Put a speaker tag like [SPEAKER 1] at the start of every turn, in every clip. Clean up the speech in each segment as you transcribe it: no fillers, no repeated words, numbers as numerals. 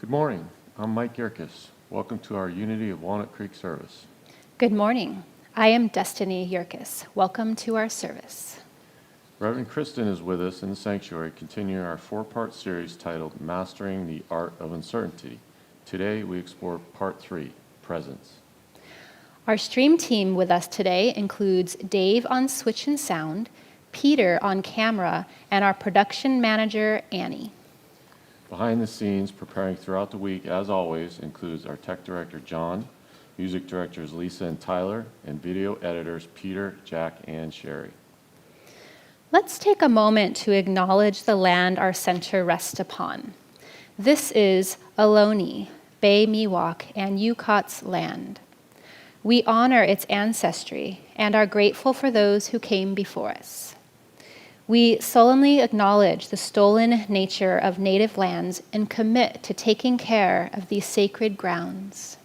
[SPEAKER 1] Good morning. I'm Mike Yerkes. Welcome to our Unity of Walnut Creek service.
[SPEAKER 2] Good morning. I am Destiny Yerkes. Welcome to our service.
[SPEAKER 1] Reverend Kristen is with us in the sanctuary, continuing our four-part series titled Mastering the Art of Uncertainty. Today we explore Part 3, Presence.
[SPEAKER 2] Our stream team with us today includes Dave on switch and sound, Peter on camera, and our production manager, Annie.
[SPEAKER 1] Behind the scenes, preparing throughout the week, as always, includes our tech director, John, music directors, Lisa and Tyler, and video editors, Peter, Jack, and Sherry.
[SPEAKER 2] Let's take a moment to acknowledge the land our center rests upon. This is Ohlone, Bay Miwok, and Yukot's land. We honor its ancestry and are grateful for those who came before us. We solemnly acknowledge the stolen nature of native lands and commit to taking care of these sacred grounds.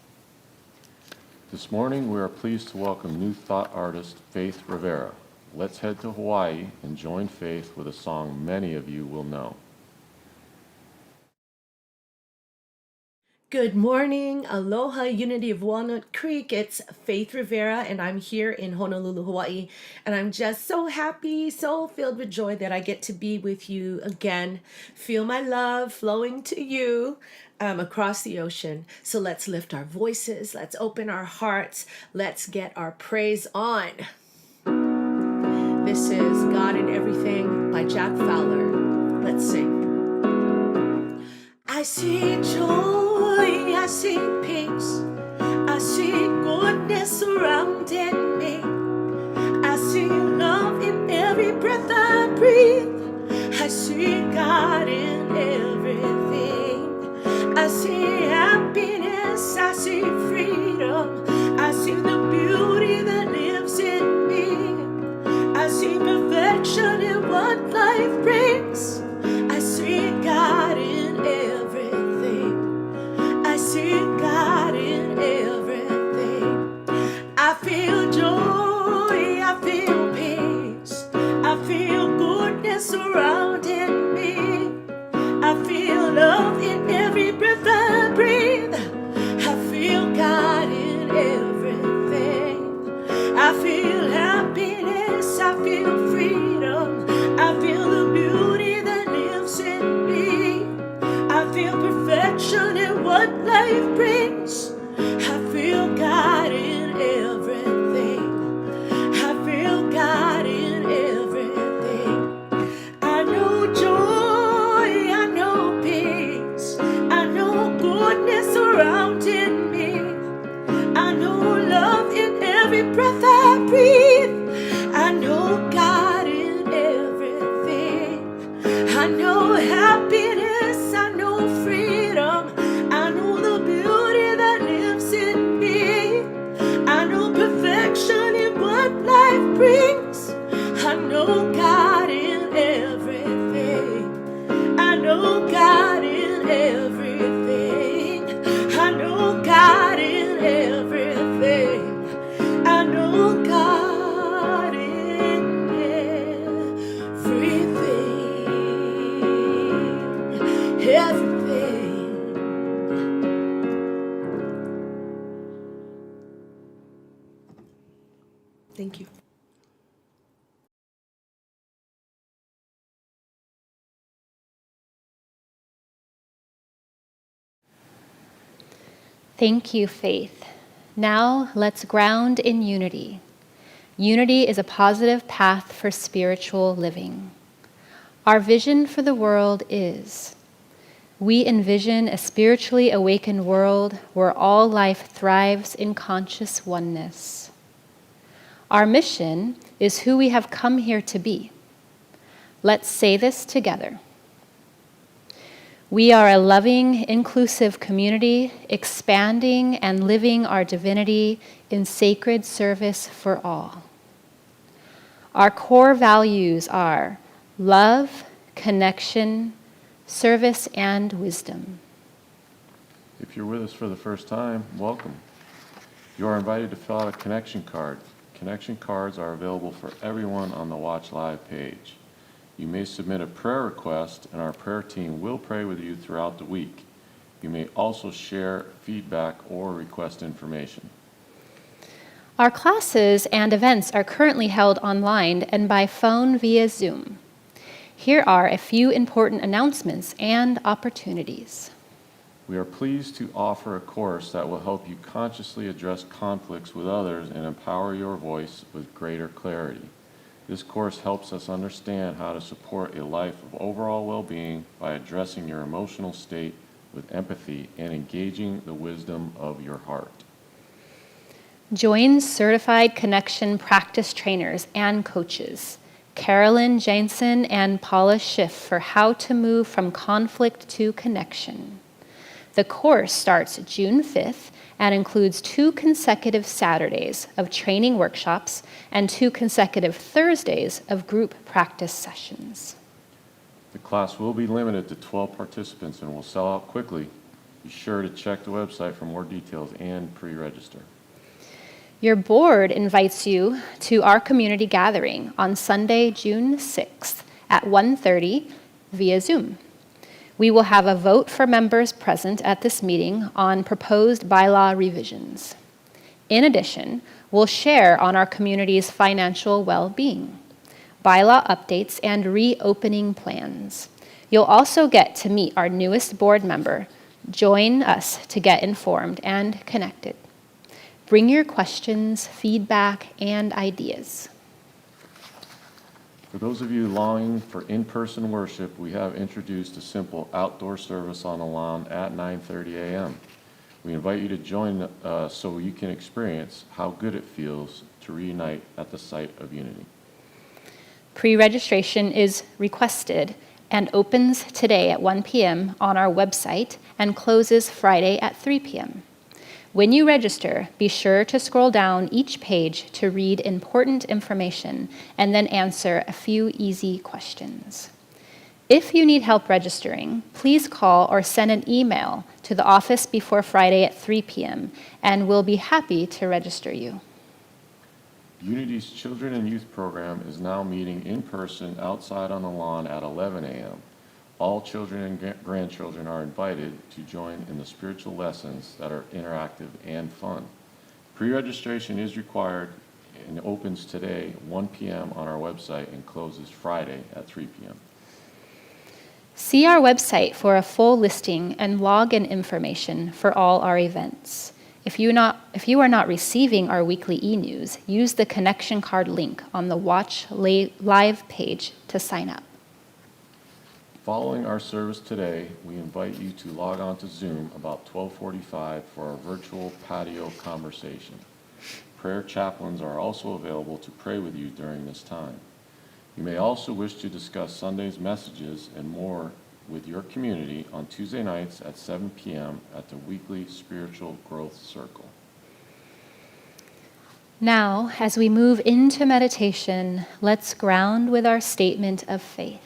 [SPEAKER 1] This morning, we are pleased to welcome new thought artist Faith Rivera. Let's head to Hawaii and join Faith with a song many of you will know.
[SPEAKER 3] Good morning, aloha, Unity of Walnut Creek. It's Faith Rivera, and I'm here in Honolulu, Hawaii. And I'm just so happy, so filled with joy that I get to be with you again. Feel my love flowing to you across the ocean. So let's lift our voices, let's open our hearts, let's get our praise on. This is God in Everything by Jack Fowler. Let's sing. I see joy, I see peace, I see goodness surrounding me. I see love in every breath I breathe. I see God in everything. I see happiness, I see freedom. I see the beauty that lives in me. I see perfection in what life brings. I see God in everything. I see God in everything. I feel joy, I feel peace, I feel goodness surrounding me. I feel love in every breath I breathe. I feel God in everything. I feel happiness, I feel freedom. I feel the beauty that lives in me. I feel perfection in what life brings. I feel God in everything. I feel God in everything. I know joy, I know peace, I know goodness surrounding me. I know love in every breath I breathe. I know God in everything. I know happiness, I know freedom. I know the beauty that lives in me. I know perfection in what life brings. I know God in everything. I know God in everything. I know God in everything. I know God in everything. Everything. Thank you.
[SPEAKER 2] Thank you, Faith. Now let's ground in unity. Unity is a positive path for spiritual living. Our vision for the world is: we envision a spiritually awakened world where all life thrives in conscious oneness. Our mission is who we have come here to be. Let's say this together. We are a loving, inclusive community, expanding and living our divinity in sacred service for all. Our core values are love, connection, service, and wisdom.
[SPEAKER 1] If you're with us for the first time, welcome. You are invited to fill out a connection card. Connection cards are available for everyone on the Watch Live page. You may submit a prayer request, and our prayer team will pray with you throughout the week. You may also share feedback or request information.
[SPEAKER 2] Our classes and events are currently held online and by phone via Zoom. Here are a few important announcements and opportunities.
[SPEAKER 1] We are pleased to offer a course that will help you consciously address conflicts with others and empower your voice with greater clarity. This course helps us understand how to support a life of overall well-being by addressing your emotional state with empathy and engaging the wisdom of your heart.
[SPEAKER 2] Join certified connection practice trainers and coaches, Carolyn Jansen and Paula Schiff, for how to move from conflict to connection. The course starts June 5th and includes 2 consecutive Saturdays of training workshops and 2 consecutive Thursdays of group practice sessions.
[SPEAKER 1] The class will be limited to 12 participants and will sell out quickly. Be sure to check the website for more details and pre-register.
[SPEAKER 2] Your board invites you to our community gathering on Sunday, June 6th at 1:30 via Zoom. We will have a vote for members present at this meeting on proposed bylaw revisions. In addition, we'll share on our community's financial well-being, bylaw updates, and reopening plans. You'll also get to meet our newest board member. Join us to get informed and connected. Bring your questions, feedback, and ideas.
[SPEAKER 1] For those of you longing for in-person worship, we have introduced a simple outdoor service on the lawn at 9:30 a.m. We invite you to join so you can experience how good it feels to reunite at the site of Unity.
[SPEAKER 2] Pre-registration is requested and opens today at 1 p.m. on our website and closes Friday at 3 p.m. When you register, be sure to scroll down each page to read important information and then answer a few easy questions. If you need help registering, please call or send an email to the office before Friday at 3 p.m. and we'll be happy to register you.
[SPEAKER 1] Unity's Children and Youth Program is now meeting in person outside on the lawn at 11 a.m. All children and grandchildren are invited to join in the spiritual lessons that are interactive and fun. Pre-registration is required and opens today 1 p.m. on our website and closes Friday at 3 p.m.
[SPEAKER 2] See our website for a full listing and login information for all our events. If you are not receiving our weekly e-news, use the connection card link on the Watch Live page to sign up.
[SPEAKER 1] Following our service today, we invite you to log on to Zoom about 12:45 for our virtual patio conversation. Prayer chaplains are also available to pray with you during this time. You may also wish to discuss Sunday's messages and more with your community on Tuesday nights at 7 p.m. at the weekly Spiritual Growth Circle.
[SPEAKER 2] Now, as we move into meditation, let's ground with our statement of faith.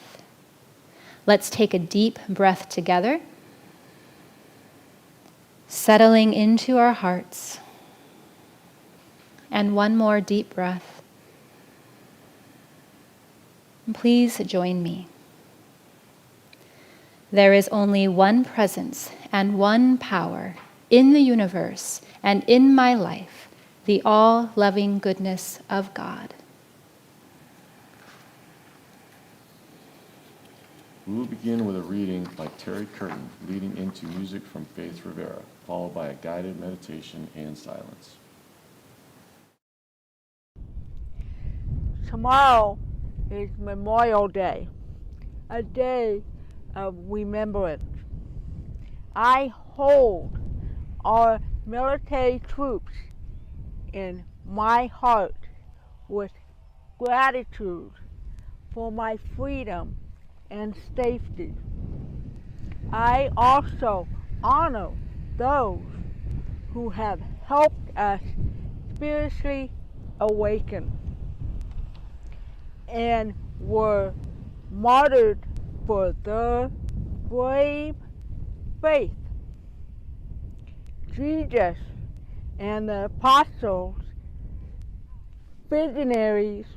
[SPEAKER 2] Let's take a deep breath together, settling into our hearts. And one more deep breath. And please join me. There is only one presence and one power in the universe and in my life, the all-loving goodness of God.
[SPEAKER 1] We will begin with a reading by Terry Curtin, leading into music from Faith Rivera, followed by a guided meditation and silence.
[SPEAKER 4] Tomorrow is Memorial Day, a day of remembrance. I hold our military troops in my heart with gratitude for my freedom and safety. I also honor those who have helped us spiritually awaken and were martyred for their brave faith. Jesus and the apostles, visionaries,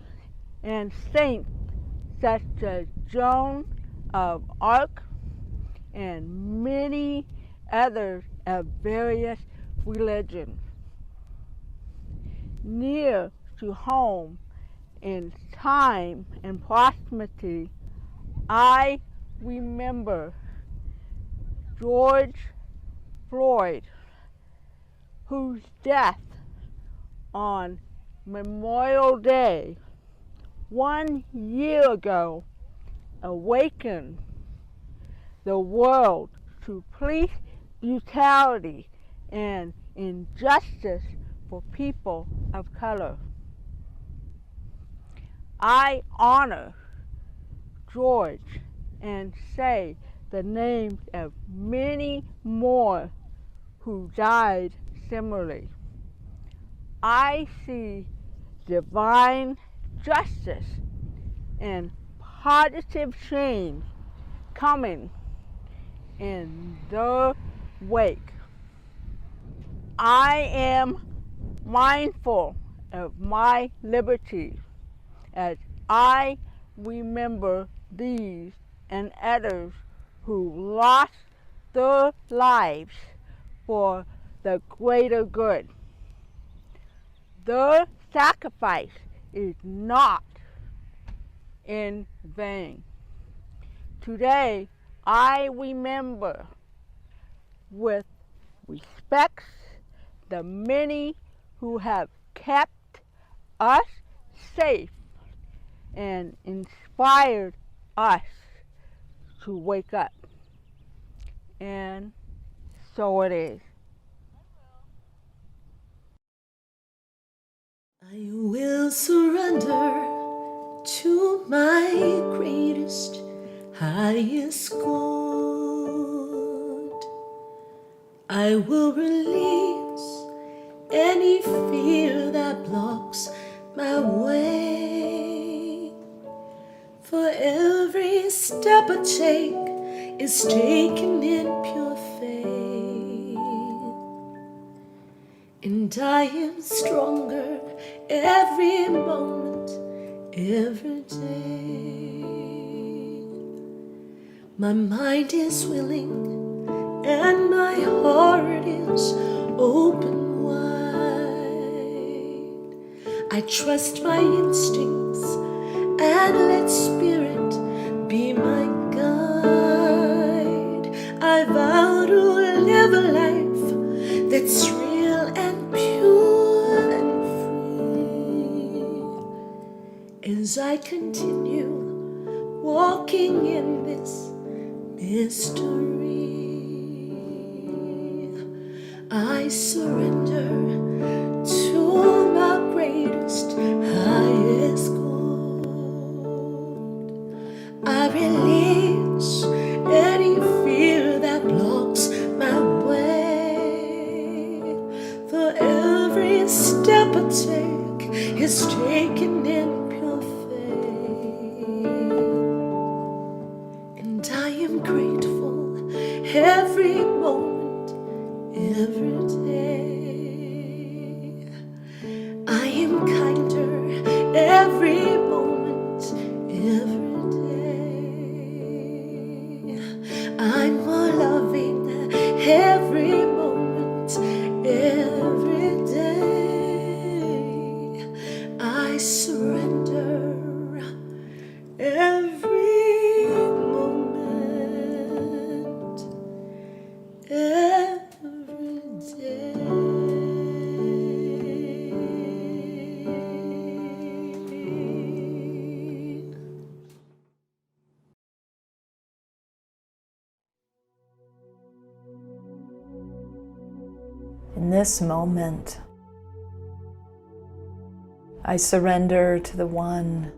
[SPEAKER 4] and saints such as Joan of Arc and many, others of various religions. Near to home, in time and proximity, I remember George Floyd, whose death on Memorial Day 1 year ago awakened the world to police brutality and injustice for people of color. I honor George and say the names of many more who died similarly. I see divine justice and positive change coming in their wake. I am mindful of my liberty as I remember these and others who lost their lives for the greater good. Their sacrifice is not in vain. Today, I remember with respect the many who have kept us safe and inspired us to wake up. And so it is.
[SPEAKER 3] I will surrender to my greatest, highest good. I will release any fear that blocks my way. For every step I take is taken in pure faith. And I am stronger every moment, every day. My mind is willing and my heart is open wide. I trust my instincts and let spirit be my guide. I vow to live a life that's real and pure and free. As I continue walking in this mystery, I surrender to my greatest, highest good. I release any fear that blocks my way. For every step I take is taken in pure faith. And I am grateful every moment, every day. I am kinder every moment, every day. I'm more loving every moment, every day. I surrender every moment, every day.
[SPEAKER 5] In this moment, I surrender to the one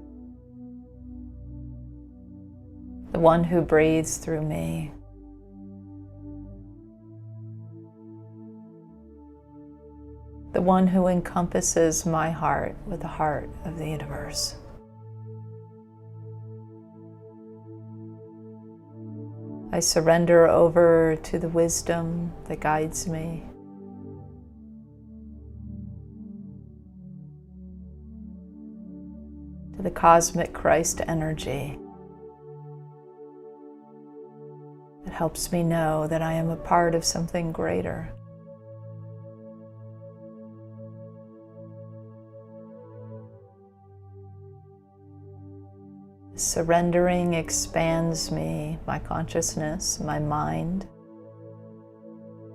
[SPEAKER 5] who breathes through me. The one who encompasses my heart with the heart of the universe. I surrender over to the wisdom that guides me. To the cosmic Christ energy that helps me know that I am a part of something greater. Surrendering expands me, my consciousness, my mind,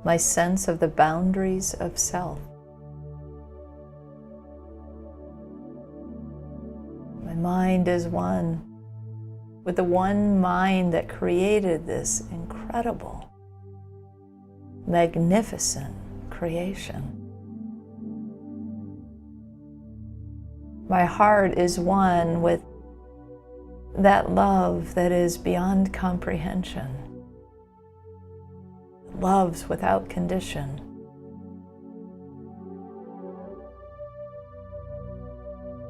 [SPEAKER 5] my sense of the boundaries of self. My mind is one with the one mind that created this incredible, magnificent creation. My heart is one with that love that is beyond comprehension. It loves without condition.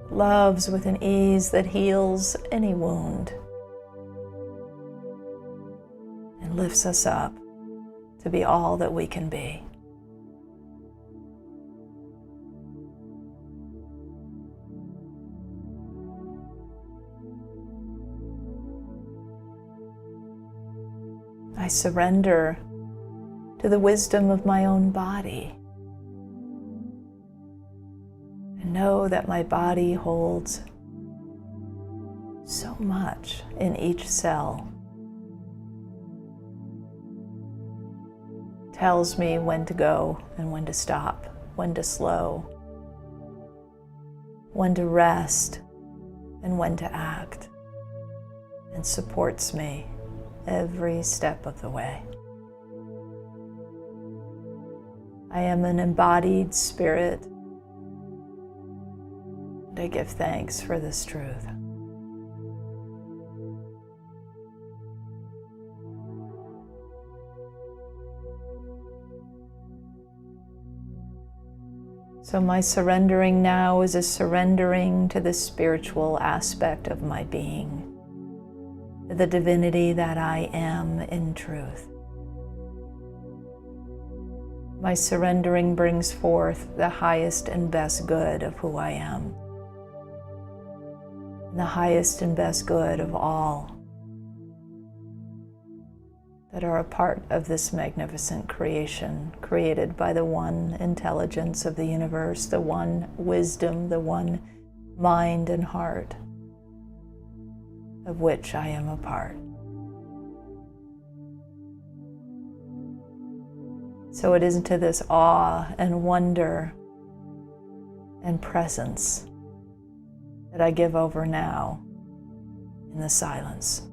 [SPEAKER 5] It loves with an ease that heals any wound and lifts us up to be all that we can be. I surrender to the wisdom of my own body and know that my body holds so much in each cell. Tells me when to go and when to stop, when to slow, when to rest and when to act, and supports me every step of the way. I am an embodied spirit, and I give thanks for this truth. So my surrendering now is a surrendering to the spiritual aspect of my being, the divinity that I am in truth. My surrendering brings forth the highest and best good of who I am, and the highest and best good of all that are a part of this magnificent creation, created by the one intelligence of the universe, the one wisdom, the one mind and heart, of which I am a part. So it is into this awe and wonder and presence that I give over now in the silence.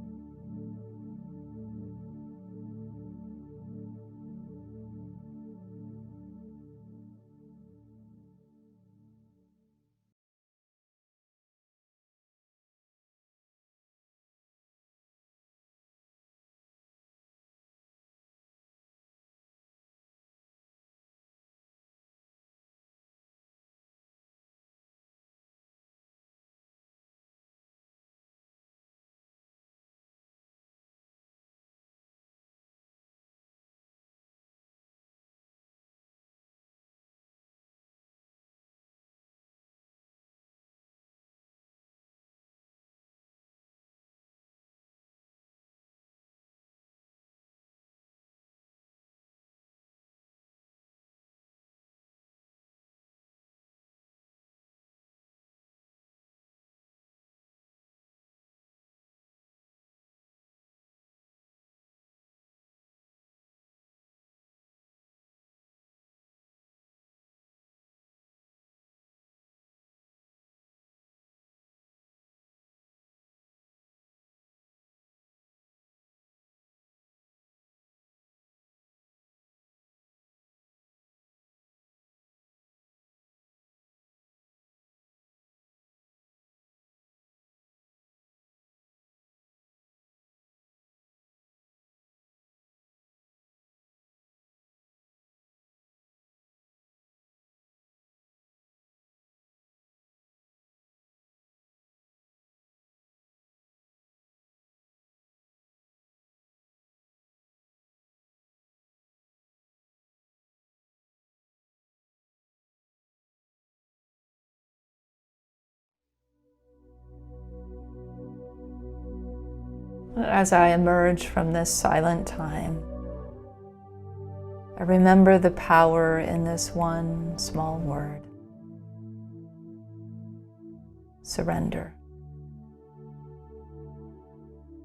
[SPEAKER 5] As I emerge from this silent time, I remember the power in this one small word: surrender.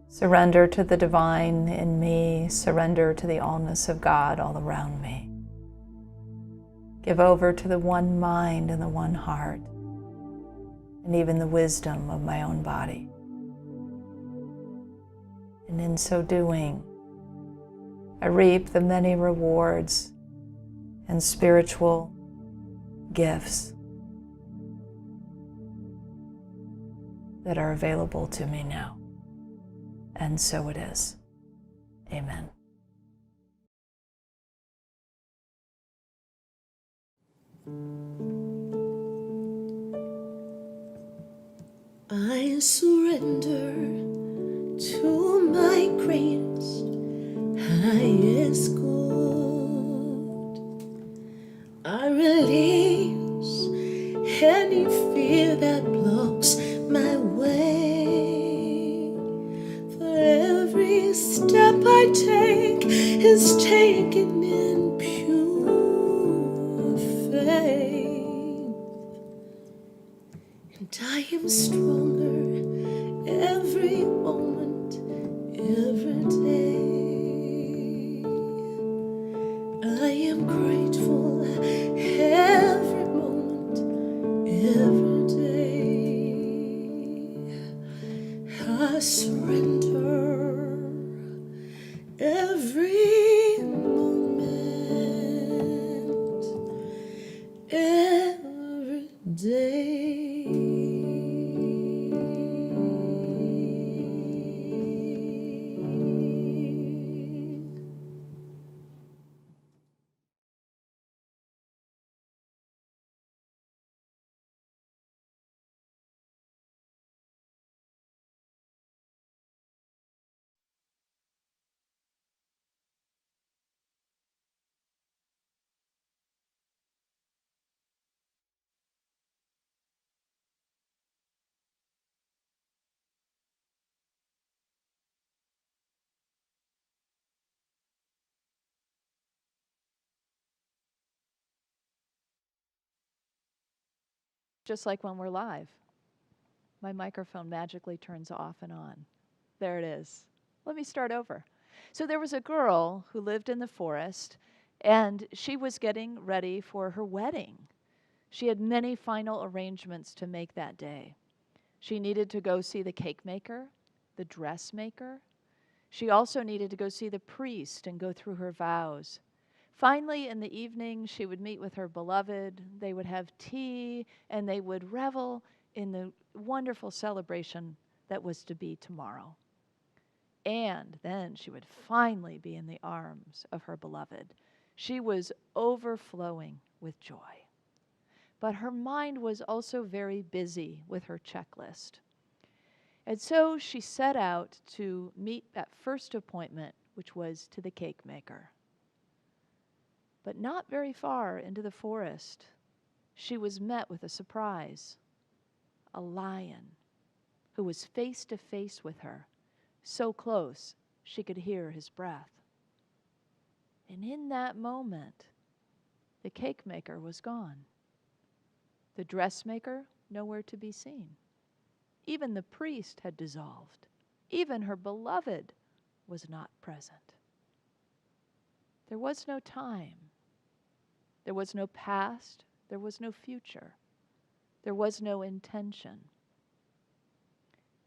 [SPEAKER 5] Surrender to the divine in me, surrender to the allness of God all around me. Give over to the one mind and the one heart, and even the wisdom of my own body. And in so doing, I reap the many rewards and spiritual gifts that are available to me now. And so it is. Amen.
[SPEAKER 3] I surrender to my greatest, highest good. I release any fear that blocks my way. For every step I take is taken in pure faith. And I am stronger every moment, every day. I am grateful every moment, every day. I surrender every moment, every day.
[SPEAKER 6] Just like when we're live, my microphone magically turns off and on. There it is. Let me start over. So there was a girl who lived in the forest, and she was getting ready for her wedding. She had many final arrangements to make that day. She needed to go see the cake maker, the dressmaker. She also needed to go see the priest and go through her vows. Finally, in the evening, she would meet with her beloved. They would have tea, and they would revel in the wonderful celebration that was to be tomorrow. And then she would finally be in the arms of her beloved. She was overflowing with joy. But her mind was also very busy with her checklist. And so she set out to meet that first appointment, which was to the cake maker. But not very far into the forest, she was met with a surprise. A lion who was face to face with her, so close she could hear his breath. And in that moment, the cake maker was gone. The dressmaker, nowhere to be seen. Even the priest had dissolved. Even her beloved was not present. There was no time. There was no past. There was no future. There was no intention.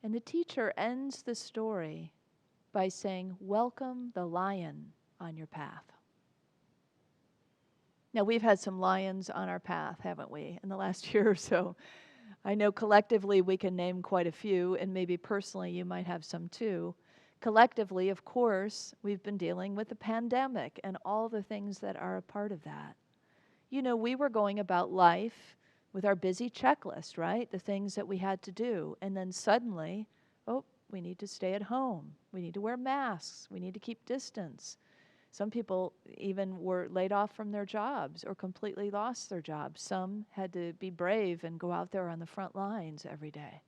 [SPEAKER 6] And the teacher ends the story by saying, "Welcome the lion on your path." Now, we've had some lions on our path, haven't we, in the last year or so? I know collectively we can name quite a few, and maybe personally you might have some too. Collectively, of course, we've been dealing with the pandemic and all the things that are a part of that. You know, we were going about life with our busy checklist, right? The things that we had to do. And then suddenly, oh, we need to stay at home. We need to wear masks. We need to keep distance. Some people even were laid off from their jobs or completely lost their jobs. Some had to be brave and go out there on the front lines every day.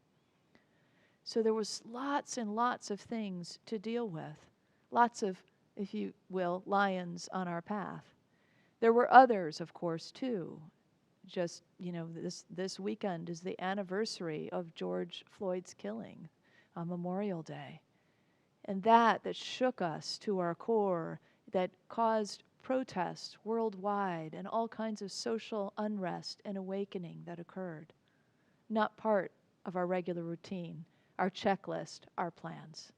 [SPEAKER 6] So there was lots and lots of things to deal with. Lots of, if you will, lions on our path. There were others, of course, too. Just, this weekend is the anniversary of George Floyd's killing on Memorial Day. And that shook us to our core, that caused protests worldwide and all kinds of social unrest and awakening that occurred. Not part of our regular routine, our checklist, our plans.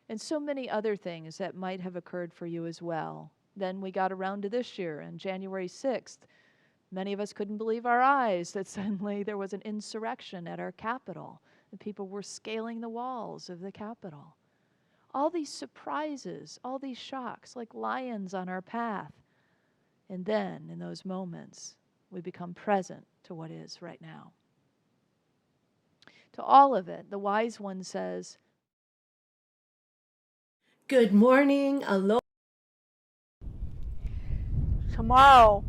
[SPEAKER 6] And so many other things that might have occurred for you as well. Then we got around to this year, on January 6th. Many of us couldn't believe our eyes that suddenly there was an insurrection at our Capitol, and people were scaling the walls of the Capitol. All these surprises, all these shocks, like lions on our path. And then, in those moments, we become present to what is right now. To all of it, the wise one says,
[SPEAKER 3] Good morning, aloha.
[SPEAKER 4] Tomorrow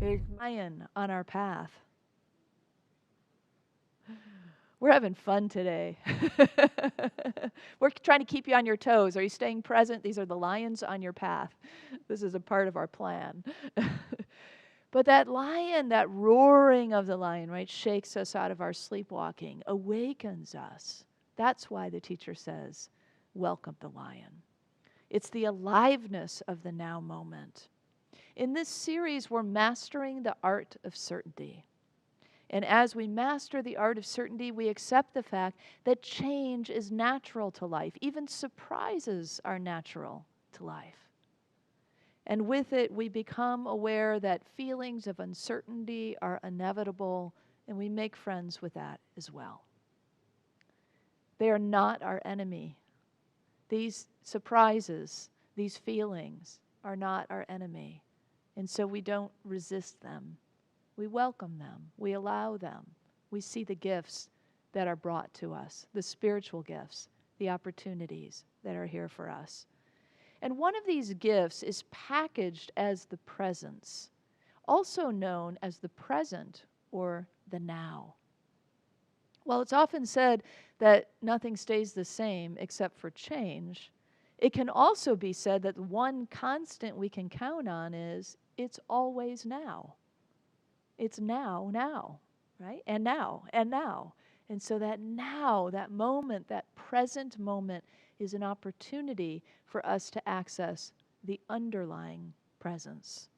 [SPEAKER 4] is
[SPEAKER 6] lion on our path. We're having fun today. We're trying to keep you on your toes. Are you staying present? These are the lions on your path. This is a part of our plan. But that lion, that roaring of the lion, right, shakes us out of our sleepwalking, awakens us. That's why the teacher says, welcome the lion. It's the aliveness of the now moment. In this series, we're mastering the art of certainty. And as we master the art of certainty, we accept the fact that change is natural to life. Even surprises are natural to life. And with it, we become aware that feelings of uncertainty are inevitable, and we make friends with that as well. They are not our enemy. These surprises, these feelings are not our enemy. And so we don't resist them. We welcome them. We allow them. We see the gifts that are brought to us, the spiritual gifts, the opportunities that are here for us. And one of these gifts is packaged as the presence, also known as the present or the now. While it's often said that nothing stays the same except for change, it can also be said that one constant we can count on is it's always now. It's now, right? And now. And so that now, that moment, that present moment is an opportunity for us to access the underlying presence.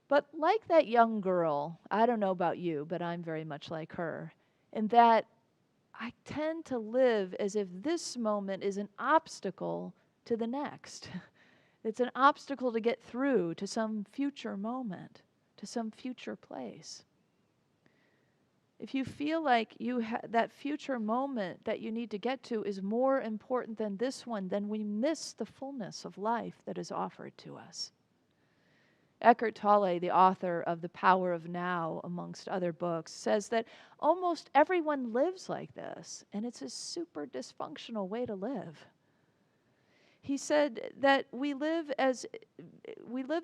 [SPEAKER 6] But like that young girl, I don't know about you, but I'm very much like her, in that I tend to live as if this moment is an obstacle to the next. It's an obstacle to get through to some future moment, to some future place. If you feel like that future moment that you need to get to is more important than this one, then we miss the fullness of life that is offered to us. Eckhart Tolle, the author of The Power of Now, amongst other books, says that almost everyone lives like this, and it's a super dysfunctional way to live. He said that we live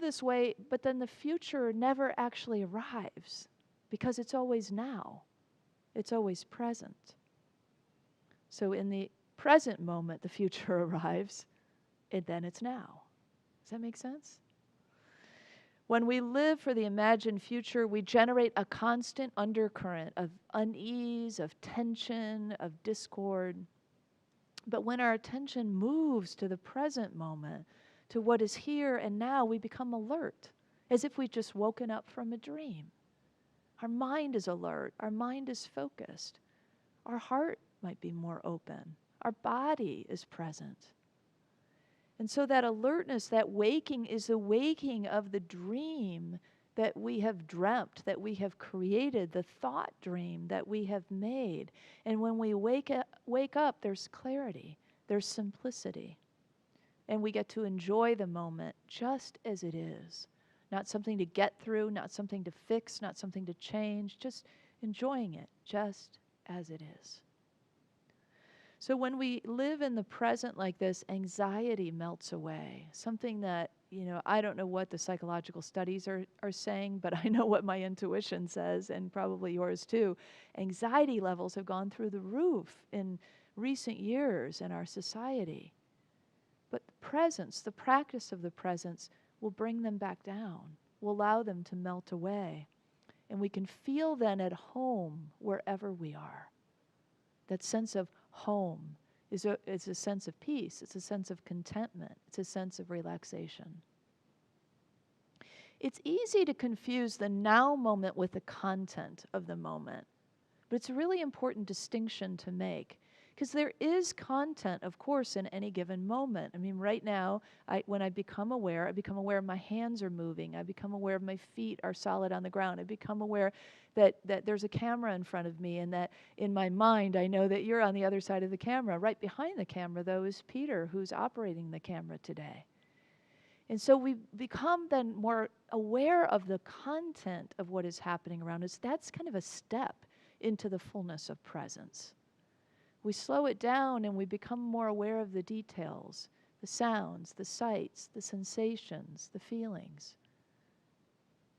[SPEAKER 6] this way, but then the future never actually arrives because it's always now. It's always present. So in the present moment, the future arrives, and then it's now. Does that make sense? When we live for the imagined future, we generate a constant undercurrent of unease, of tension, of discord. But when our attention moves to the present moment, to what is here and now, we become alert, as if we've just woken up from a dream. Our mind is alert. Our mind is focused. Our heart might be more open. Our body is present. And so that alertness, that waking, is the waking of the dream that we have dreamt, that we have created, the thought dream that we have made. And when we wake up, there's clarity, there's simplicity. And we get to enjoy the moment just as it is. Not something to get through, not something to fix, not something to change, just enjoying it just as it is. So when we live in the present like this, anxiety melts away. Something that, I don't know what the psychological studies are saying, but I know what my intuition says, and probably yours too. Anxiety levels have gone through the roof in recent years in our society. But the presence, the practice of the presence, will bring them back down, will allow them to melt away. And we can feel then at home wherever we are. That sense of home is a sense of peace. It's a sense of contentment. It's a sense of relaxation. It's easy to confuse the now moment with the content of the moment. But it's a really important distinction to make, because there is content, of course, in any given moment. I mean, right now, when I become aware my hands are moving. I become aware my feet are solid on the ground. I become aware that there's a camera in front of me, and that in my mind, I know that you're on the other side of the camera. Right behind the camera, though, is Peter, who's operating the camera today. And so we become then more aware of the content of what is happening around us. That's kind of a step into the fullness of presence. We slow it down and we become more aware of the details, the sounds, the sights, the sensations, the feelings.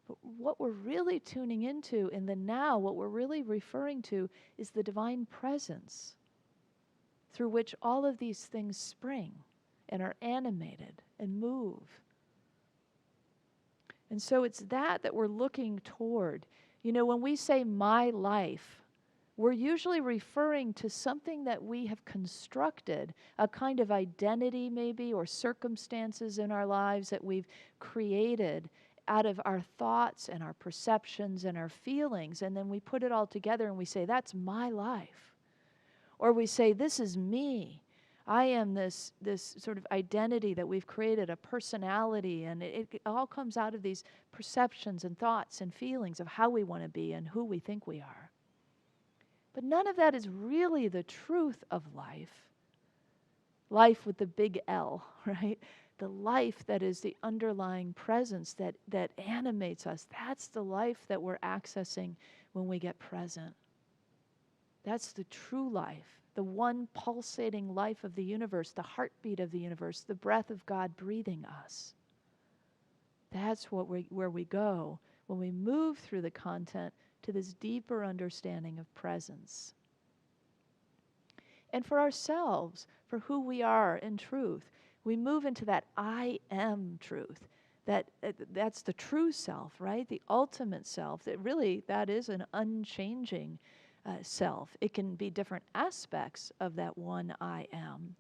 [SPEAKER 6] But what we're really tuning into in the now, what we're really referring to, is the divine presence through which all of these things spring and are animated and move. And so it's that we're looking toward. When we say my life, we're usually referring to something that we have constructed, a kind of identity maybe, or circumstances in our lives that we've created out of our thoughts and our perceptions and our feelings. And then we put it all together and we say, that's my life. Or we say, this is me. I am this sort of identity that we've created, a personality, and it all comes out of these perceptions and thoughts and feelings of how we want to be and who we think we are. But none of that is really the truth of life. Life with the big L, right? The life that is the underlying presence that animates us. That's the life that we're accessing when we get present. That's the true life, the one pulsating life of the universe, the heartbeat of the universe, the breath of God breathing us. That's where we go when we move through the content to this deeper understanding of presence. And for ourselves, for who we are in truth, we move into that I am truth. That's the true self, right? The ultimate self. That is an unchanging self. It can be different aspects of that one I am.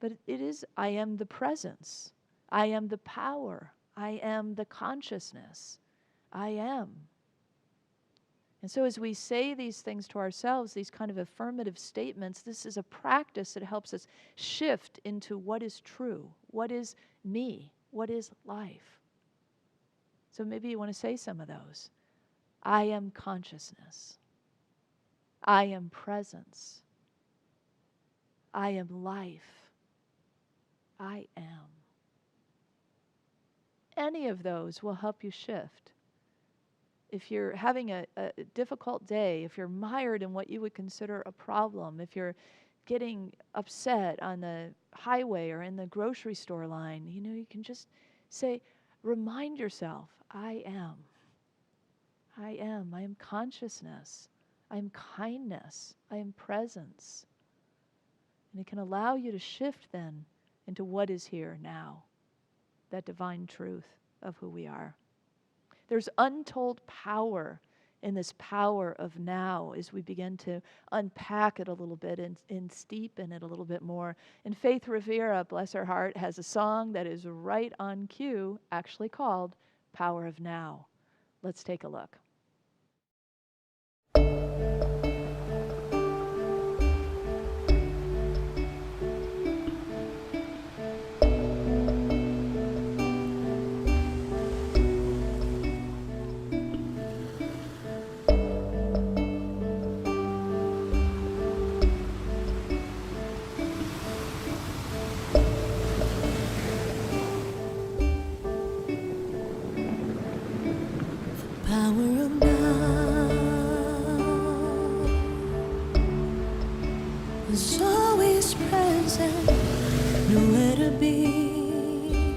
[SPEAKER 6] But it is, I am the presence. I am the power. I am the consciousness. I am. And so as we say these things to ourselves, these kind of affirmative statements, this is a practice that helps us shift into what is true, what is me, what is life. So maybe you want to say some of those. I am consciousness. I am presence. I am life. I am. Any of those will help you shift. If you're having a difficult day, if you're mired in what you would consider a problem, if you're getting upset on the highway or in the grocery store line, you can just say, remind yourself, I am. I am. I am consciousness. I am kindness. I am presence. And it can allow you to shift then into what is here now, that divine truth of who we are. There's untold power in this power of now as we begin to unpack it a little bit and steep in it a little bit more. And Faith Rivera, bless her heart, has a song that is right on cue, actually called Power of Now. Let's take a look.
[SPEAKER 3] Power of now is always present, nowhere to be.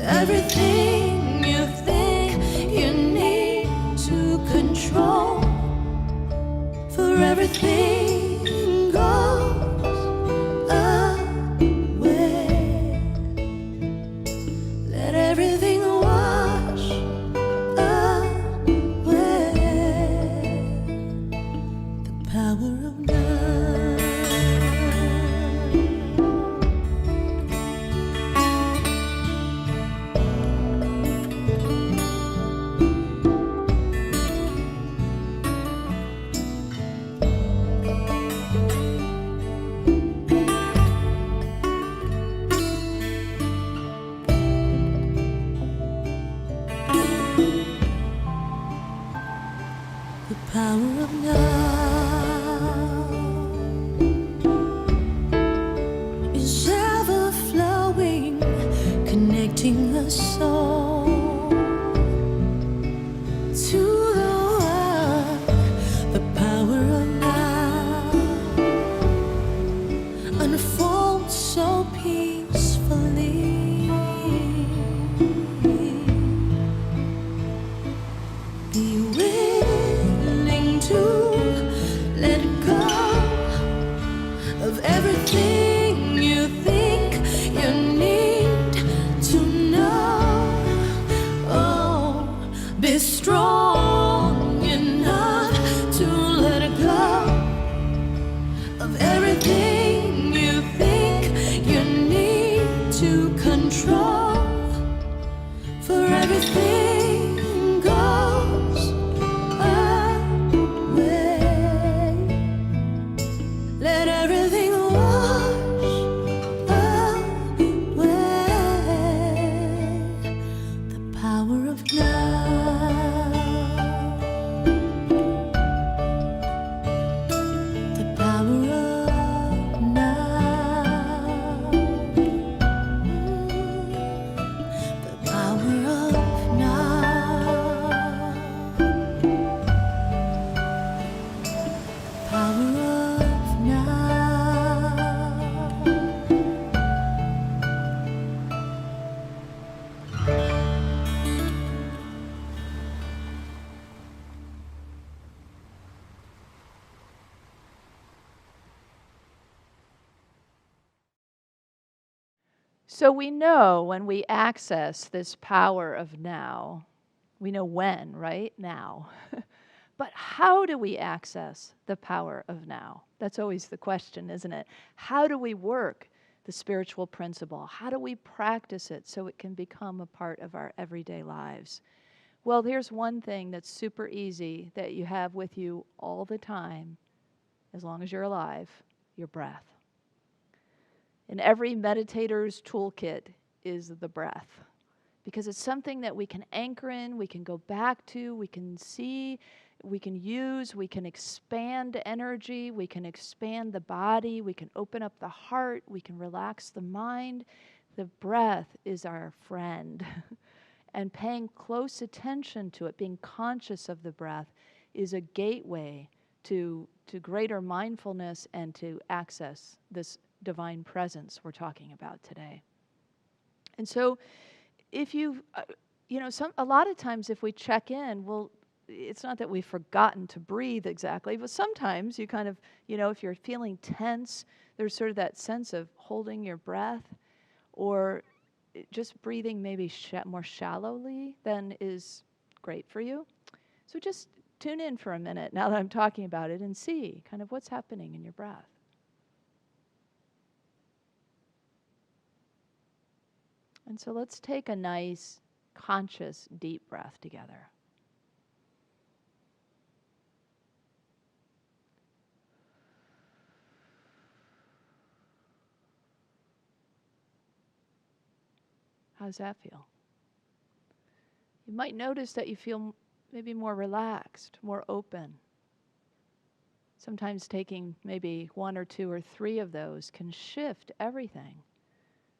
[SPEAKER 3] everything you think you need to control, for everything goes away. Let everything wash away. The power of now. The power of now is ever flowing, connecting the soul to the world. The power of now unfolds so peacefully. Be willing to let go of everything you think you need to know. Oh, be strong enough to let go of everything you think you need to control, for everything goes away. Let everything wash away. The power of now. The power of now. The power of now. Power of now.
[SPEAKER 6] So we know when we access this power of now, we know when, right? Now. But how do we access the power of now? That's always the question, isn't it? How do we work the spiritual principle? How do we practice it so it can become a part of our everyday lives? Well, here's one thing that's super easy that you have with you all the time, as long as you're alive: your breath. In every meditator's toolkit is the breath, because it's something that we can anchor in, we can go back to, we can see, we can use, we can expand energy, we can expand the body, we can open up the heart, we can relax the mind. The breath is our friend. And paying close attention to it, being conscious of the breath, is a gateway to greater mindfulness and to access this divine presence we're talking about today. And so if you've, a lot of times if we check in, well, it's not that we've forgotten to breathe exactly, but sometimes you kind of, if you're feeling tense, there's sort of that sense of holding your breath, or just breathing maybe more shallowly than is great for you. So just tune in for a minute now that I'm talking about it and see kind of what's happening in your breath. And so let's take a nice, conscious, deep breath together. How does that feel? You might notice that you feel maybe more relaxed, more open. Sometimes taking maybe 1 or 2 or 3 of those can shift everything.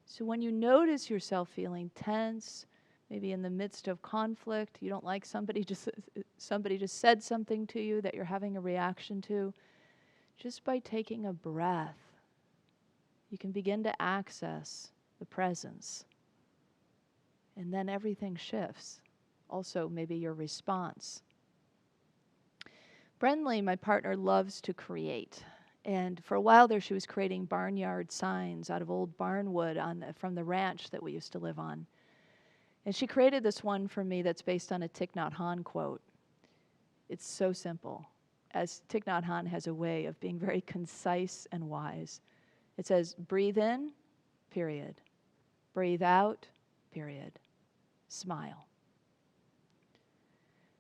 [SPEAKER 6] So when you notice yourself feeling tense, maybe in the midst of conflict, you don't like somebody just said something to you that you're having a reaction to, just by taking a breath, you can begin to access the presence And then everything shifts. Also, maybe your response. Brenly, my partner, loves to create. And for a while there, she was creating barnyard signs out of old barnwood from the ranch that we used to live on. And she created this one for me that's based on a Thich Nhat Hanh quote. It's so simple, as Thich Nhat Hanh has a way of being very concise and wise. It says, breathe in, period. Breathe out, period. Smile.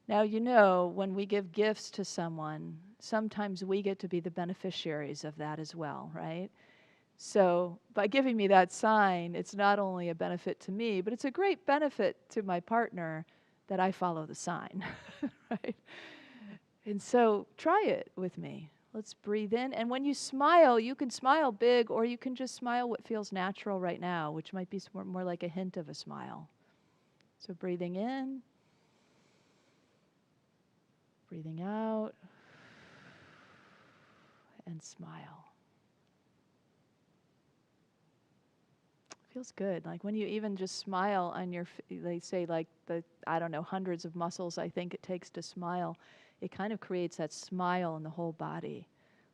[SPEAKER 6] Now, you know, when we give gifts to someone, sometimes we get to be the beneficiaries of that as well, right? So by giving me that sign, it's not only a benefit to me, but it's a great benefit to my partner that I follow the sign, right? And so try it with me. Let's breathe in. And when you smile, you can smile big, or you can just smile what feels natural right now, which might be more like a hint of a smile. So breathing in, breathing out, and smile. Feels good. Like when you even just smile on your, they say like hundreds of muscles I think it takes to smile. It kind of creates that smile in the whole body,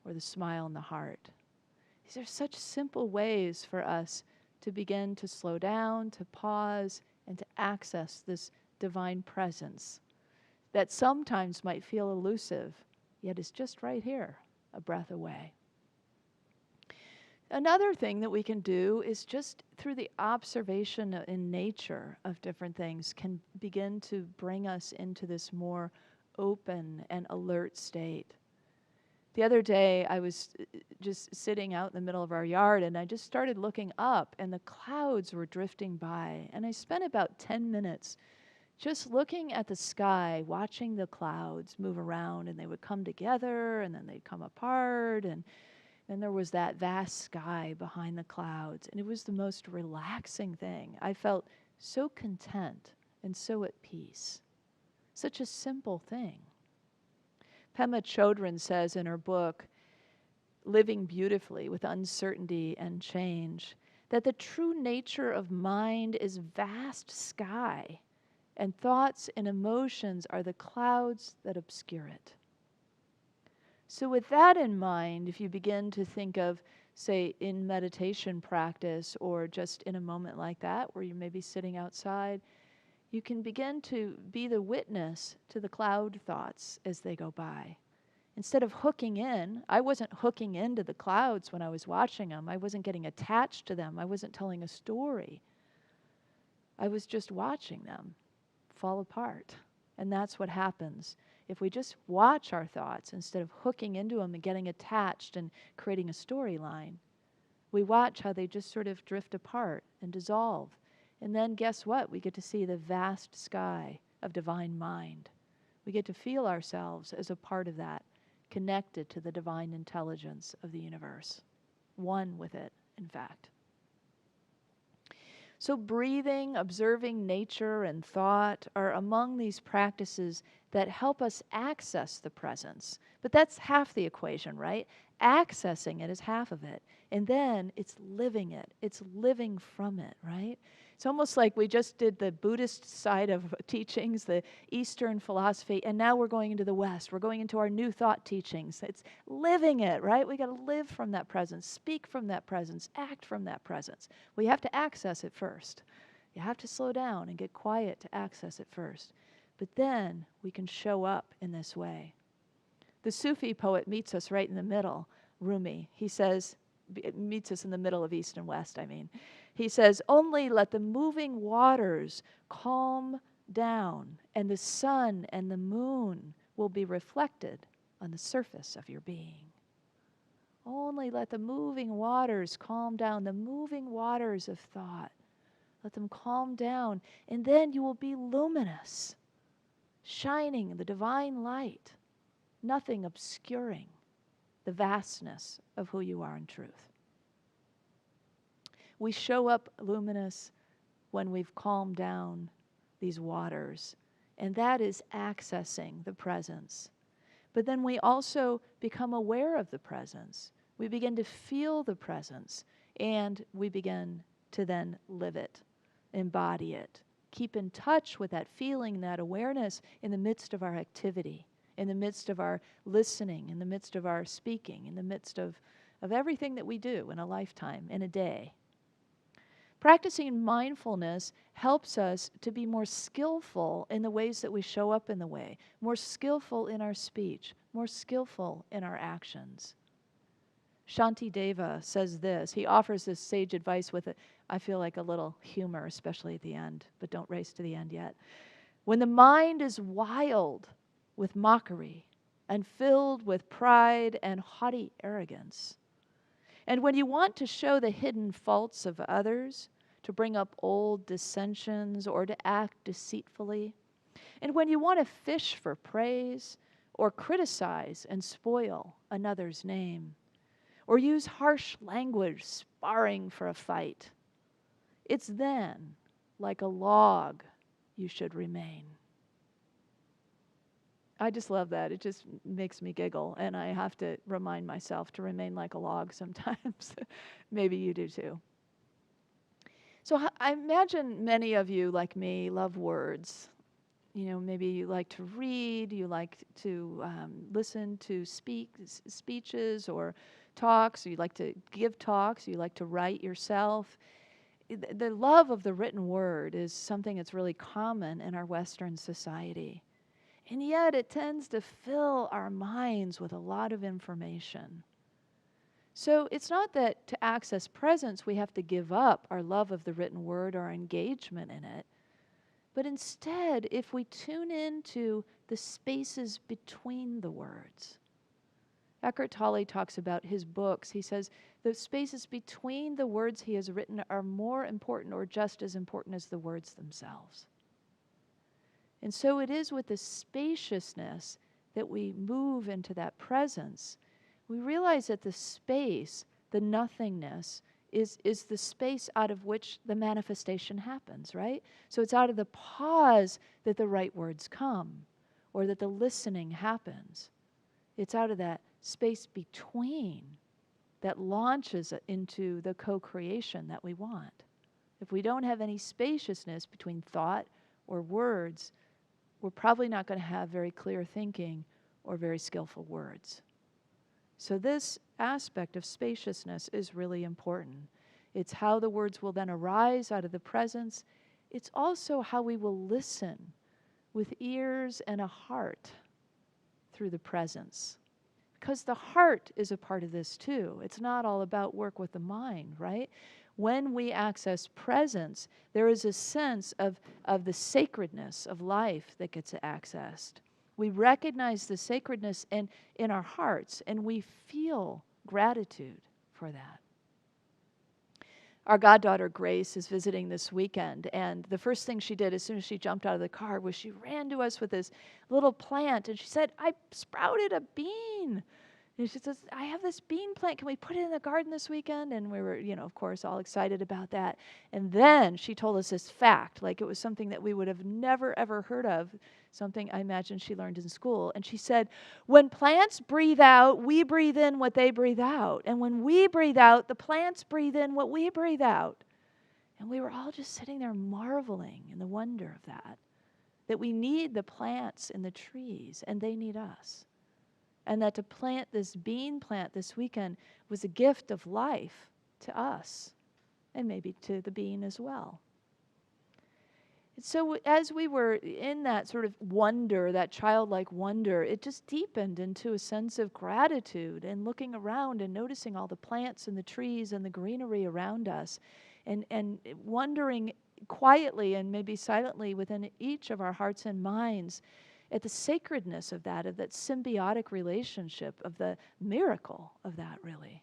[SPEAKER 6] or the smile in the heart. These are such simple ways for us to begin to slow down, to pause, and to access this divine presence that sometimes might feel elusive, yet is just right here, a breath away. Another thing that we can do is just through the observation in nature of different things can begin to bring us into this more open and alert state. The other day, I was just sitting out in the middle of our yard, and I just started looking up, and the clouds were drifting by. And I spent about 10 minutes just looking at the sky, watching the clouds move around, and they would come together, and then they'd come apart, and then there was that vast sky behind the clouds, and it was the most relaxing thing. I felt so content and so at peace. Such a simple thing. Pema Chodron says in her book, Living Beautifully with Uncertainty and Change, that the true nature of mind is vast sky, and thoughts and emotions are the clouds that obscure it. So with that in mind, if you begin to think of, say, in meditation practice, or just in a moment like that where you may be sitting outside, you can begin to be the witness to the cloud thoughts as they go by. Instead of hooking in, I wasn't hooking into the clouds when I was watching them. I wasn't getting attached to them. I wasn't telling a story. I was just watching them fall apart. And that's what happens if we just watch our thoughts instead of hooking into them and getting attached and creating a storyline. We watch how they just sort of drift apart and dissolve. And then guess what? We get to see the vast sky of divine mind. We get to feel ourselves as a part of that, connected to the divine intelligence of the universe. One with it, in fact. So breathing, observing nature, and thought are among these practices that help us access the presence. But that's half the equation, right? Accessing it is half of it. And then it's living it. It's living from it, right? It's almost like we just did the Buddhist side of teachings, the Eastern philosophy, and now we're going into the West. We're going into our new thought teachings. It's living it, right? We got to live from that presence, speak from that presence, act from that presence. We have to access it first. You have to slow down and get quiet to access it first. But then we can show up in this way. The Sufi poet meets us right in the middle, Rumi. He says, meets us in the middle of East and West, I mean. He says, only let the moving waters calm down, and the sun and the moon will be reflected on the surface of your being. Only let the moving waters calm down, the moving waters of thought. Let them calm down, and then you will be luminous, shining the divine light, nothing obscuring the vastness of who you are in truth. We show up luminous when we've calmed down these waters, and that is accessing the presence. But then we also become aware of the presence. We begin to feel the presence, and we begin to then live it, embody it, keep in touch with that feeling, that awareness in the midst of our activity, in the midst of our listening, in the midst of our speaking, in the midst of everything that we do in a lifetime, in a day. Practicing mindfulness helps us to be more skillful in the ways that we show up in the way, more skillful in our speech, more skillful in our actions. Shantideva says this. He offers this sage advice with, I feel like a little humor, especially at the end, but don't race to the end yet. When the mind is wild with mockery and filled with pride and haughty arrogance, and when you want to show the hidden faults of others, to bring up old dissensions or to act deceitfully, and when you want to fish for praise or criticize and spoil another's name, or use harsh language sparring for a fight, it's then, like a log, you should remain. I just love that. It just makes me giggle, and I have to remind myself to remain like a log sometimes. Maybe you do too. So I imagine many of you, like me, love words. You know, maybe you like to read, you like to listen to speeches or talks, you like to give talks, you like to write yourself. The love of the written word is something that's really common in our Western society. And yet it tends to fill our minds with a lot of information. So it's not that to access presence we have to give up our love of the written word or our engagement in it, but instead if we tune into the spaces between the words. Eckhart Tolle talks about his books. He says the spaces between the words he has written are more important or just as important as the words themselves. And so it is with the spaciousness that we move into that presence. We realize that the space, the nothingness, is the space out of which the manifestation happens, right? So it's out of the pause that the right words come, or that the listening happens. It's out of that space between that launches into the co-creation that we want. If we don't have any spaciousness between thought or words, we're probably not going to have very clear thinking or very skillful words. So this aspect of spaciousness is really important. It's how the words will then arise out of the presence. It's also how we will listen with ears and a heart through the presence. Because the heart is a part of this too. It's not all about work with the mind, right? When we access presence, there is a sense of the sacredness of life that gets accessed. We recognize the sacredness in our hearts, and we feel gratitude for that. Our goddaughter Grace is visiting this weekend, and the first thing she did as soon as she jumped out of the car was she ran to us with this little plant, and she said, "I sprouted a bean." And she says, "I have this bean plant. Can we put it in the garden this weekend?" And we were, of course, all excited about that. And then she told us this fact, like it was something that we would have never, ever heard of, something I imagine she learned in school. And she said, when plants breathe out, we breathe in what they breathe out. And when we breathe out, the plants breathe in what we breathe out. And we were all just sitting there marveling in the wonder of that we need the plants and the trees, and they need us. And that to plant this bean plant this weekend was a gift of life to us, and maybe to the bean as well. And so as we were in that sort of wonder, that childlike wonder, it just deepened into a sense of gratitude and looking around and noticing all the plants and the trees and the greenery around us, and wondering quietly and maybe silently within each of our hearts and minds at the sacredness of that symbiotic relationship, of the miracle of that, really.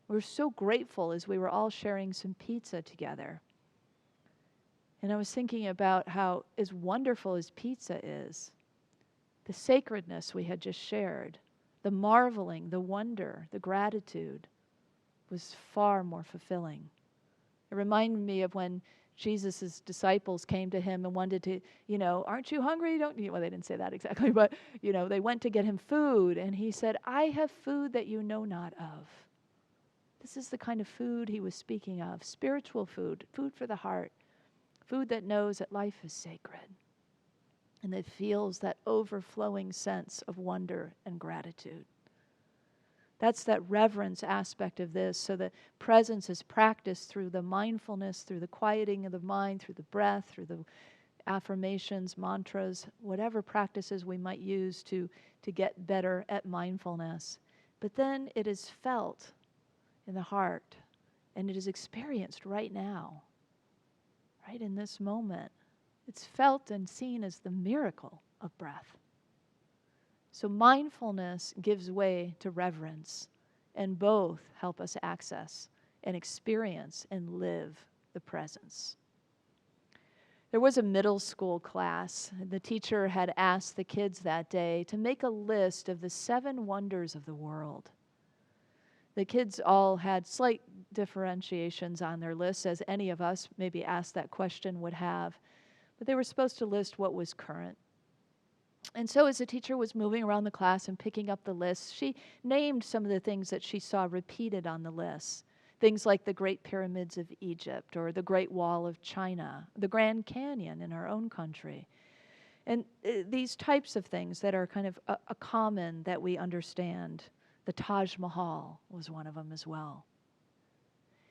[SPEAKER 6] We're so grateful as we were all sharing some pizza together. And I was thinking about how, as wonderful as pizza is, the sacredness we had just shared, the marveling, the wonder, the gratitude was far more fulfilling. It reminded me of when Jesus' disciples came to him and wanted to, aren't you hungry? Well, they didn't say that exactly, but, they went to get him food. And he said, I have food that you know not of. This is the kind of food he was speaking of, spiritual food, food for the heart, food that knows that life is sacred and that feels that overflowing sense of wonder and gratitude. That's that reverence aspect of this. So the presence is practiced through the mindfulness, through the quieting of the mind, through the breath, through the affirmations, mantras, whatever practices we might use to get better at mindfulness. But then it is felt in the heart, and it is experienced right now, right in this moment. It's felt and seen as the miracle of breath. So mindfulness gives way to reverence, and both help us access and experience and live the presence. There was a middle school class. The teacher had asked the kids that day to make a list of the 7 wonders of the world. The kids all had slight differentiations on their lists, as any of us maybe asked that question would have. But they were supposed to list what was current. And so as the teacher was moving around the class and picking up the list, she named some of the things that she saw repeated on the list. Things like the Great Pyramids of Egypt, or the Great Wall of China, the Grand Canyon in our own country. And these types of things that are kind of a common that we understand. The Taj Mahal was one of them as well.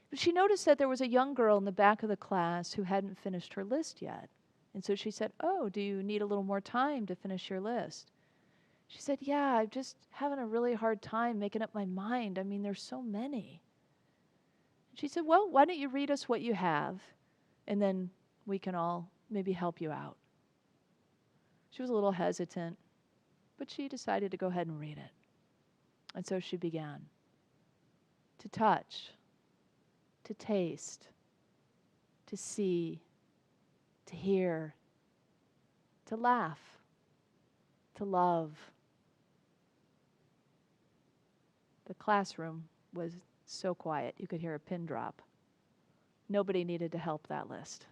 [SPEAKER 6] But she noticed that there was a young girl in the back of the class who hadn't finished her list yet. And so she said, "Oh, do you need a little more time to finish your list?" She said, "Yeah, I'm just having a really hard time making up my mind. I mean, there's so many." She said, "Well, why don't you read us what you have, and then we can all maybe help you out." She was a little hesitant, but she decided to go ahead and read it. And so she began. To touch, to taste, to see, to hear, to laugh, to love. The classroom was so quiet you could hear a pin drop. Nobody needed to help that list.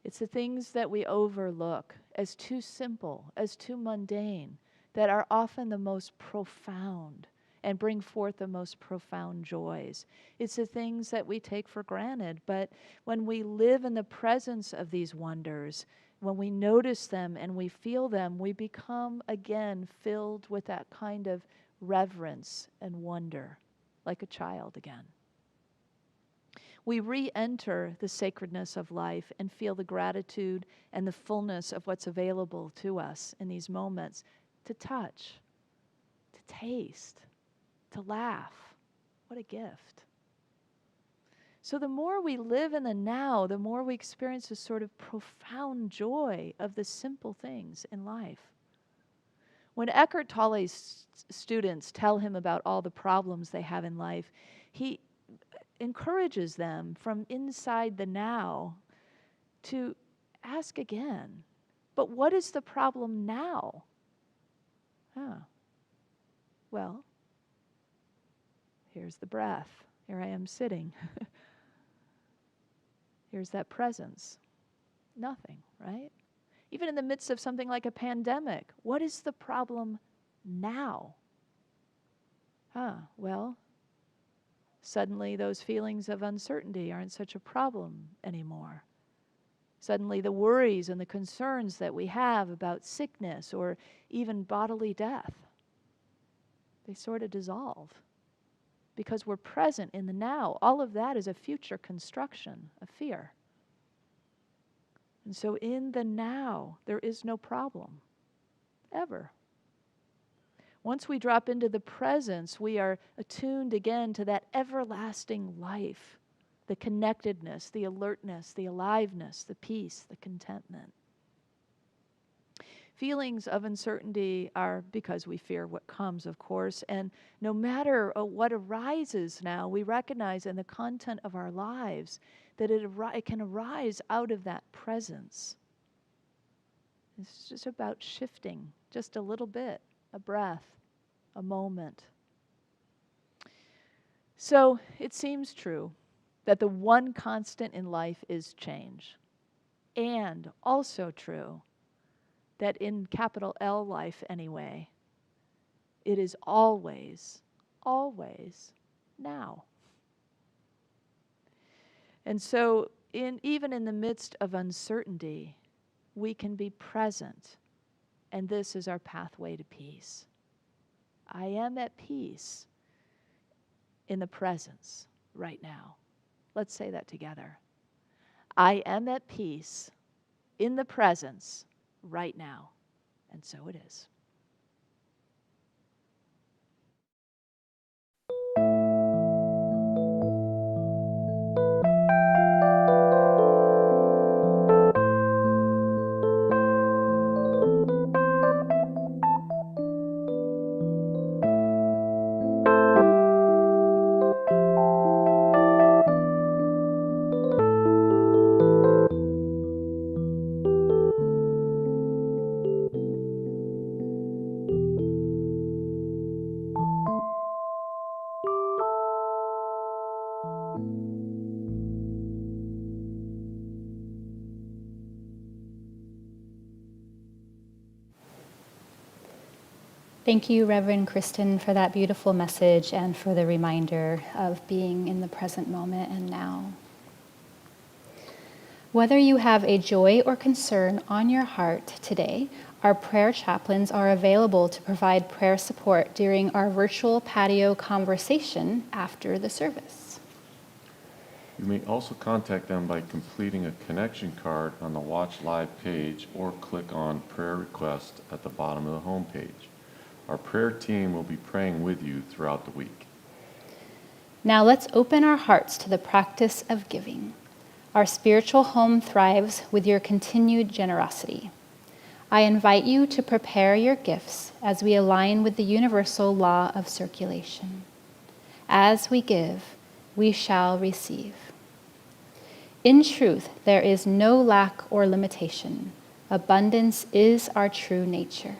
[SPEAKER 6] It's the things that we overlook as too simple, as too mundane, that are often the most profound and bring forth the most profound joys. It's the things that we take for granted, but when we live in the presence of these wonders, when we notice them and we feel them, we become again filled with that kind of reverence and wonder, like a child again. We re-enter the sacredness of life and feel the gratitude and the fullness of what's available to us in these moments, to touch, to taste, to laugh. What a gift. So the more we live in the now, the more we experience this sort of profound joy of the simple things in life. When Eckhart Tolle's students tell him about all the problems they have in life, he encourages them from inside the now to ask again, but what is the problem now? Well, here's the breath. Here I am sitting. Here's that presence. Nothing, right? Even in the midst of something like a pandemic, what is the problem now? Well, suddenly those feelings of uncertainty aren't such a problem anymore. Suddenly the worries and the concerns that we have about sickness or even bodily death, they sort of dissolve because we're present in the now. All of that is a future construction of fear. And so in the now, there is no problem, ever. Once we drop into the presence, we are attuned again to that everlasting life, the connectedness, the alertness, the aliveness, the peace, the contentment. Feelings of uncertainty are because we fear what comes, of course, and no matter what arises now, we recognize in the content of our lives that it can arise out of that presence. It's just about shifting just a little bit, a breath, a moment. So it seems true that the one constant in life is change, and also true that in capital L life anyway, it is always, always now. And so even in the midst of uncertainty, we can be present, and this is our pathway to peace. I am at peace in the presence right now. Let's say that together. I am at peace in the presence right now. And so it is.
[SPEAKER 2] Thank you, Reverend Kristen, for that beautiful message and for the reminder of being in the present moment and now. Whether you have a joy or concern on your heart today, our prayer chaplains are available to provide prayer support during our virtual patio conversation after the service.
[SPEAKER 1] You may also contact them by completing a connection card on the Watch Live page or click on Prayer Request at the bottom of the home page. Our prayer team will be praying with you throughout the week.
[SPEAKER 2] Now let's open our hearts to the practice of giving. Our spiritual home thrives with your continued generosity. I invite you to prepare your gifts as we align with the universal law of circulation. As we give, we shall receive. In truth, there is no lack or limitation. Abundance is our true nature.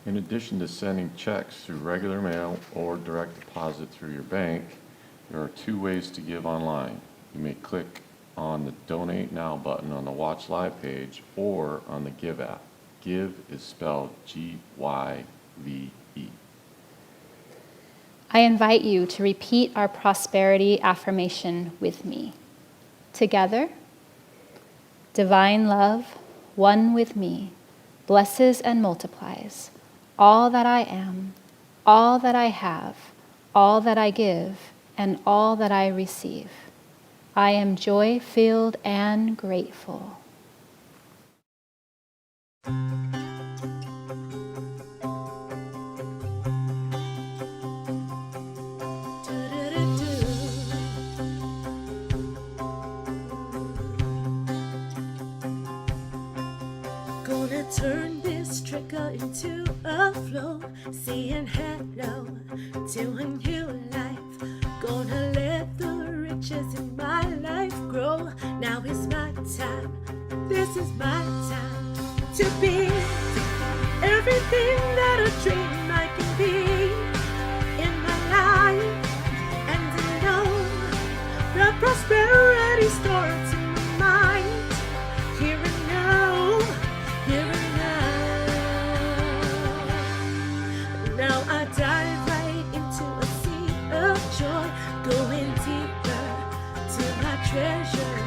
[SPEAKER 1] In addition to sending checks through regular mail or direct deposit through your bank, there are 2 ways to give online. You may click on the Donate Now button on the Watch Live page or on the Give app. Give is spelled G-Y-V-E.
[SPEAKER 2] I invite you to repeat our prosperity affirmation with me. Together, divine love, one with me, blesses and multiplies all that I am, all that I have, all that I give, and all that I receive. I am joy-filled and grateful.
[SPEAKER 3] Gonna turn this trickle into a flow, saying hello to a new life. Gonna let the riches in my life grow. Now is my time, this is my time to be everything that I dream I can be in my life. And I know the prosperity starts in my mind, here and now, here and now. Now I dive right into a sea of joy, going deeper to my treasure,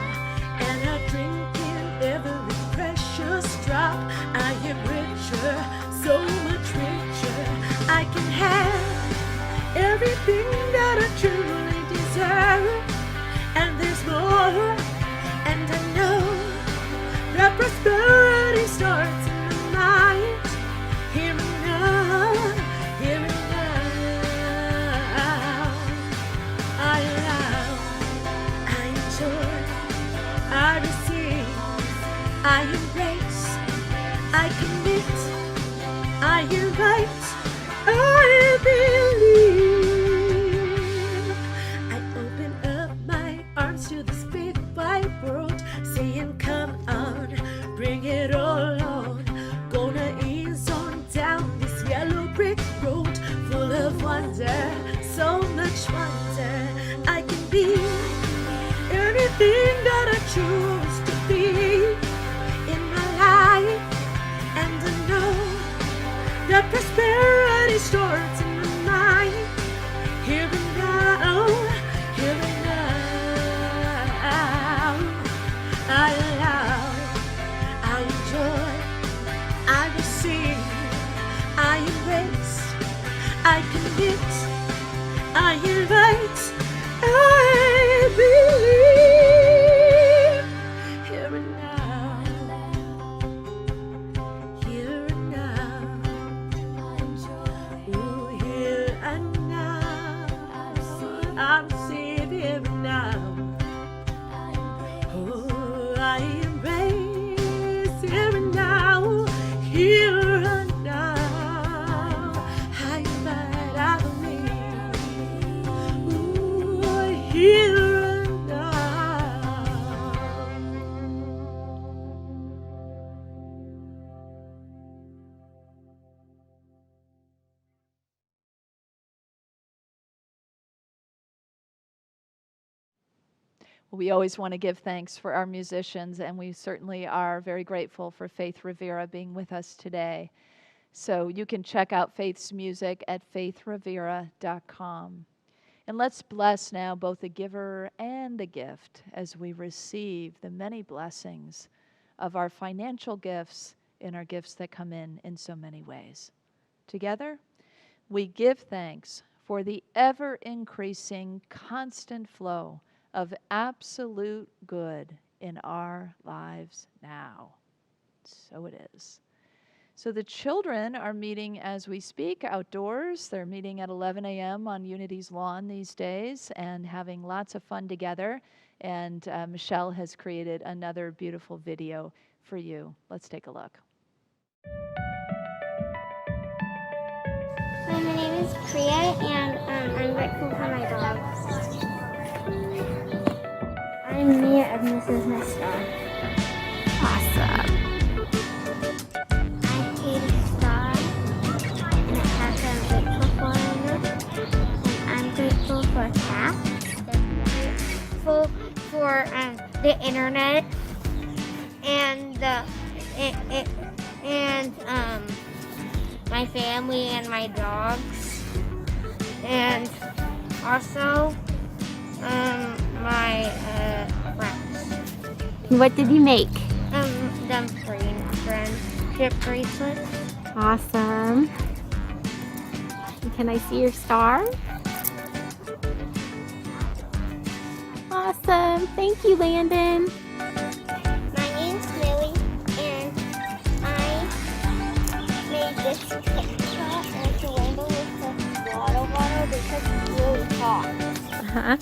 [SPEAKER 3] and I drink in every precious drop. I am richer, so much richer. I can have everything that I truly deserve, and there's more. And I know that prosperity starts in my mind, here and now, here and now. I allow, I enjoy, I receive, I embrace, I commit, I invite, I believe. I open up my arms to this big wide world, saying come on, bring it all on. Gonna ease on down this yellow brick road, full of wonder, so much wonder. I can be anything that I choose to be in I allow, I enjoy, I receive, I embrace, I commit, I invite, I believe. Here and now, here and now, ooh, here and now, I receive here and now. Oh, I embrace here and now, here and now. I invite, I believe. Ooh, here and now.
[SPEAKER 6] We always want to give thanks for our musicians, and we certainly are very grateful for Faith Rivera being with us today. So you can check out Faith's music at faithrivera.com. And let's bless now both the giver and the gift as we receive the many blessings of our financial gifts and our gifts that come in so many ways. Together, we give thanks for the ever-increasing, constant flow of absolute good in our lives now. So it is. So the children are meeting as we speak outdoors. They're meeting at 11 a.m. on Unity's lawn these days and having lots of fun together. And Michelle has created another beautiful video for you. Let's take a look.
[SPEAKER 7] Hi, my name is Priya, and I'm grateful for my dogs. I'm Mia, and this is my star. Awesome. I hate a star, and it has I'm grateful for it. And I'm grateful for cats. I'm grateful for the internet and my family and my dogs, and also my friends.
[SPEAKER 8] What did you make?
[SPEAKER 7] Them friendship bracelets.
[SPEAKER 8] Awesome. Can I see your star? Awesome. Thank you, Landon.
[SPEAKER 7] My name's Millie, and I made this picture and it's a rainbow with the water bottle because it's really hot.
[SPEAKER 8] Uh-huh.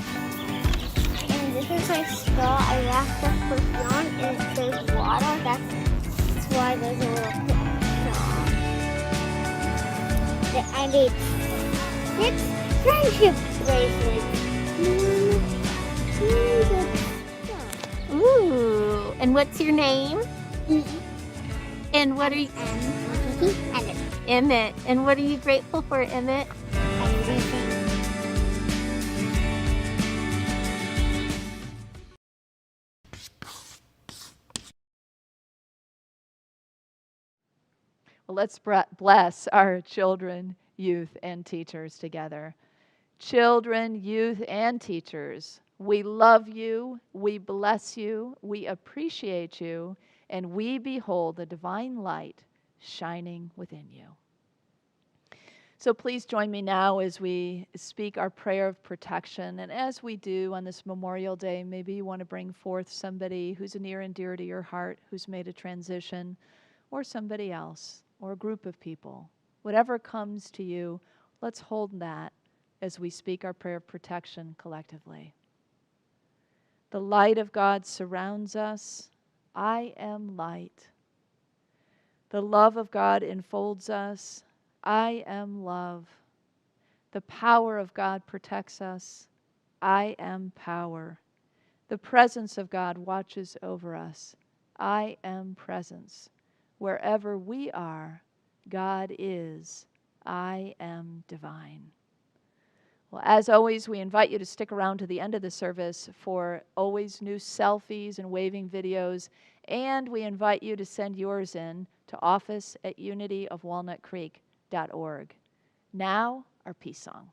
[SPEAKER 7] And this is my straw. I wrapped the first on and it says water. That's why there's a little straw. That I made 6 friendship bracelets.
[SPEAKER 8] Ooh. And what's your name? And what are you?
[SPEAKER 7] Emmett.
[SPEAKER 8] Emmett. And what are you grateful for, Emmett?
[SPEAKER 7] Everything.
[SPEAKER 6] Well, let's bless our children, youth, and teachers together. Children, youth, and teachers, we love you, we bless you, we appreciate you, and we behold the divine light shining within you. So please join me now as we speak our prayer of protection. And as we do on this Memorial Day, maybe you want to bring forth somebody who's near and dear to your heart, who's made a transition, or somebody else, or a group of people. Whatever comes to you, let's hold that as we speak our prayer of protection collectively. The light of God surrounds us. I am light. The love of God enfolds us. I am love. The power of God protects us. I am power. The presence of God watches over us. I am presence. Wherever we are, God is. I am divine. Well, as always, we invite you to stick around to the end of the service for always new selfies and waving videos, and we invite you to send yours in to office@unityofwalnutcreek.org. Now, our peace song.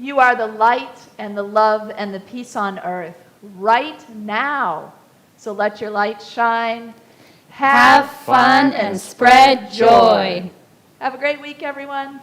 [SPEAKER 6] You are the light and the love and the peace on earth right now. So let your light shine.
[SPEAKER 2] Have fun and spread joy.
[SPEAKER 6] Have a great week, everyone.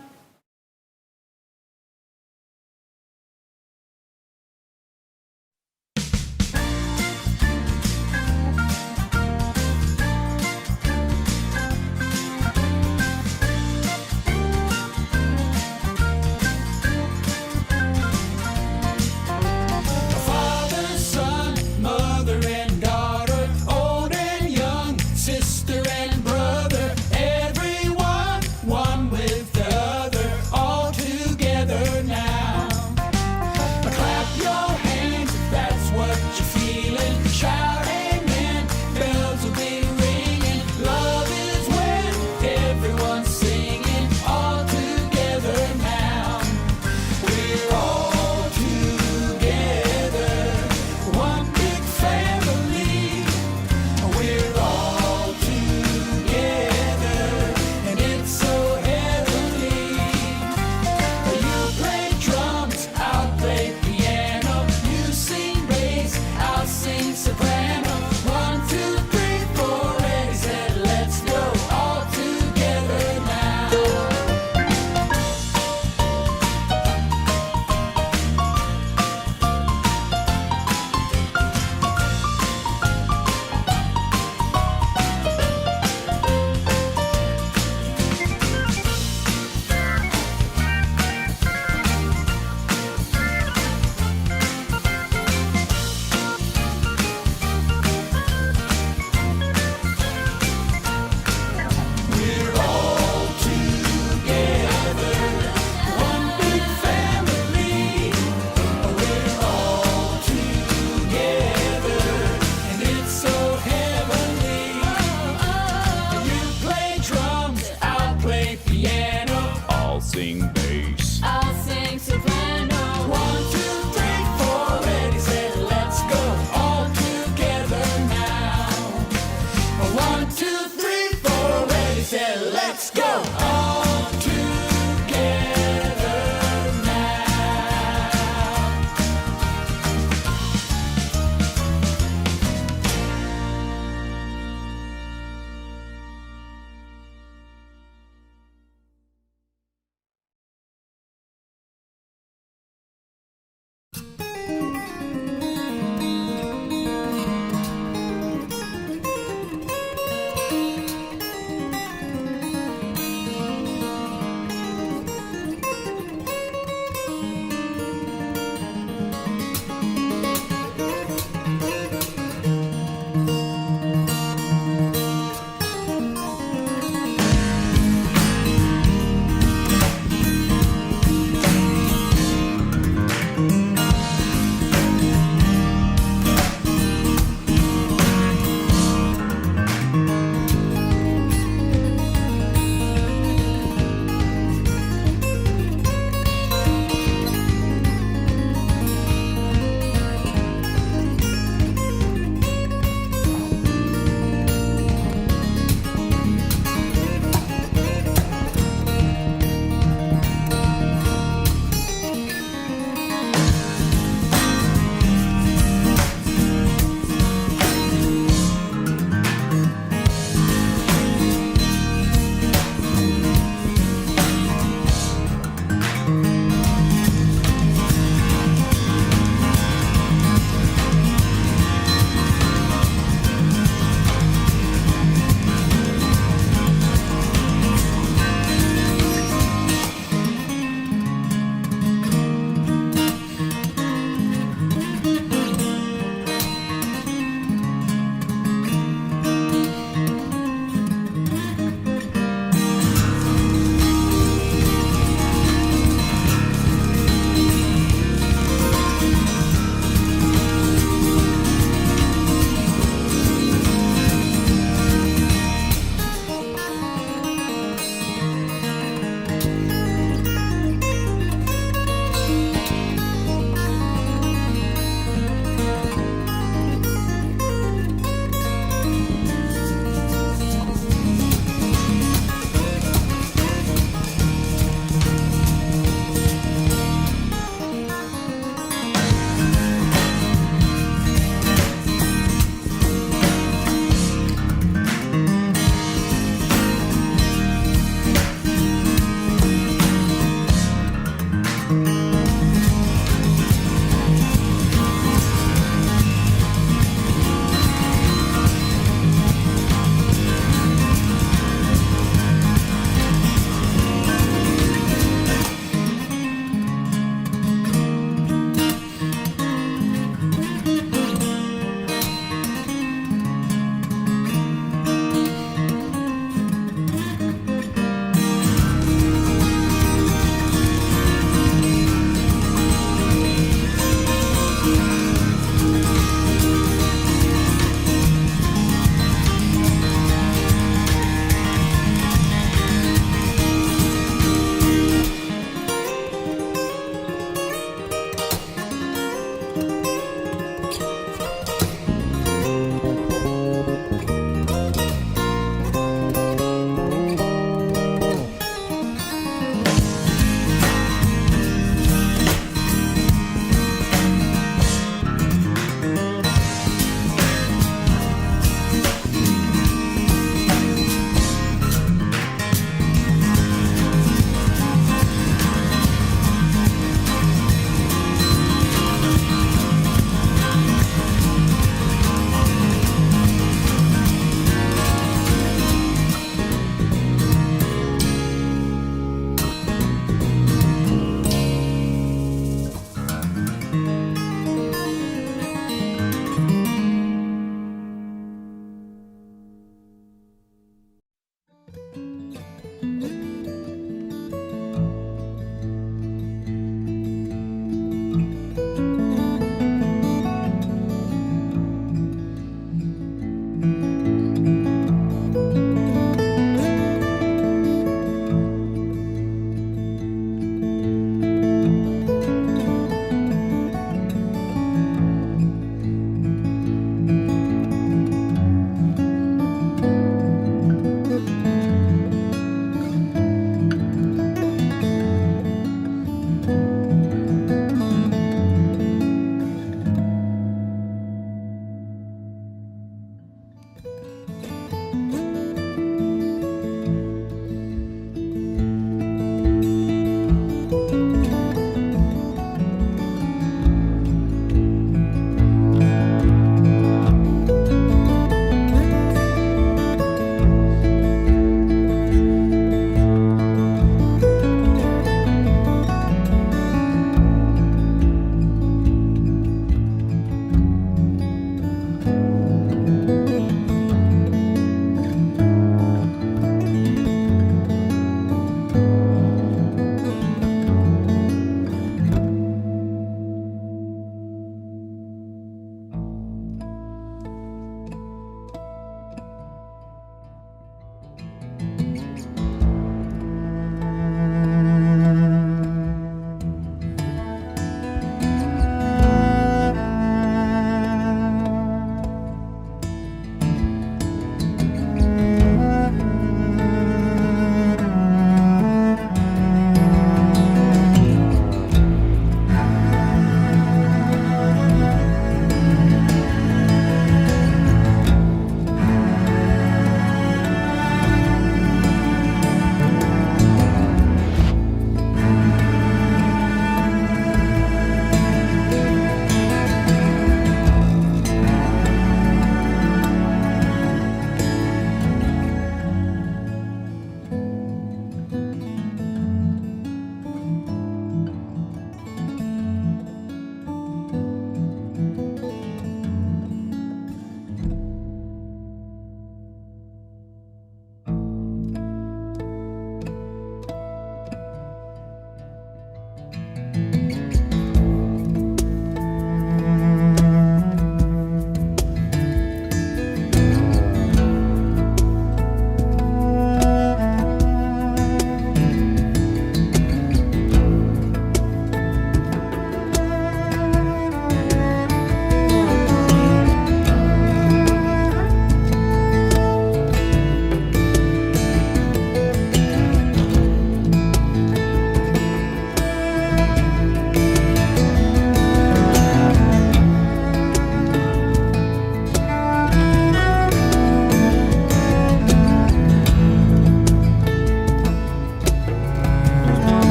[SPEAKER 9] Father, son, mother and daughter, old and young, sister and brother, everyone, one with the other, all together now. Clap your hands if that's what you're feeling. Shout amen, bells will be ringing. Love is when everyone's singing, all together now. We're all together, one big family. We're all together, and it's so heavenly. You play drums, I'll play piano. You sing bass, I'll sing soprano. 1, 2, 3, 4, ready, set, let's go. All together now. We're all together, one big family. We're all together, and it's so heavenly. You play drums, I'll play piano.
[SPEAKER 10] I'll sing bass.
[SPEAKER 9] I'll sing soprano.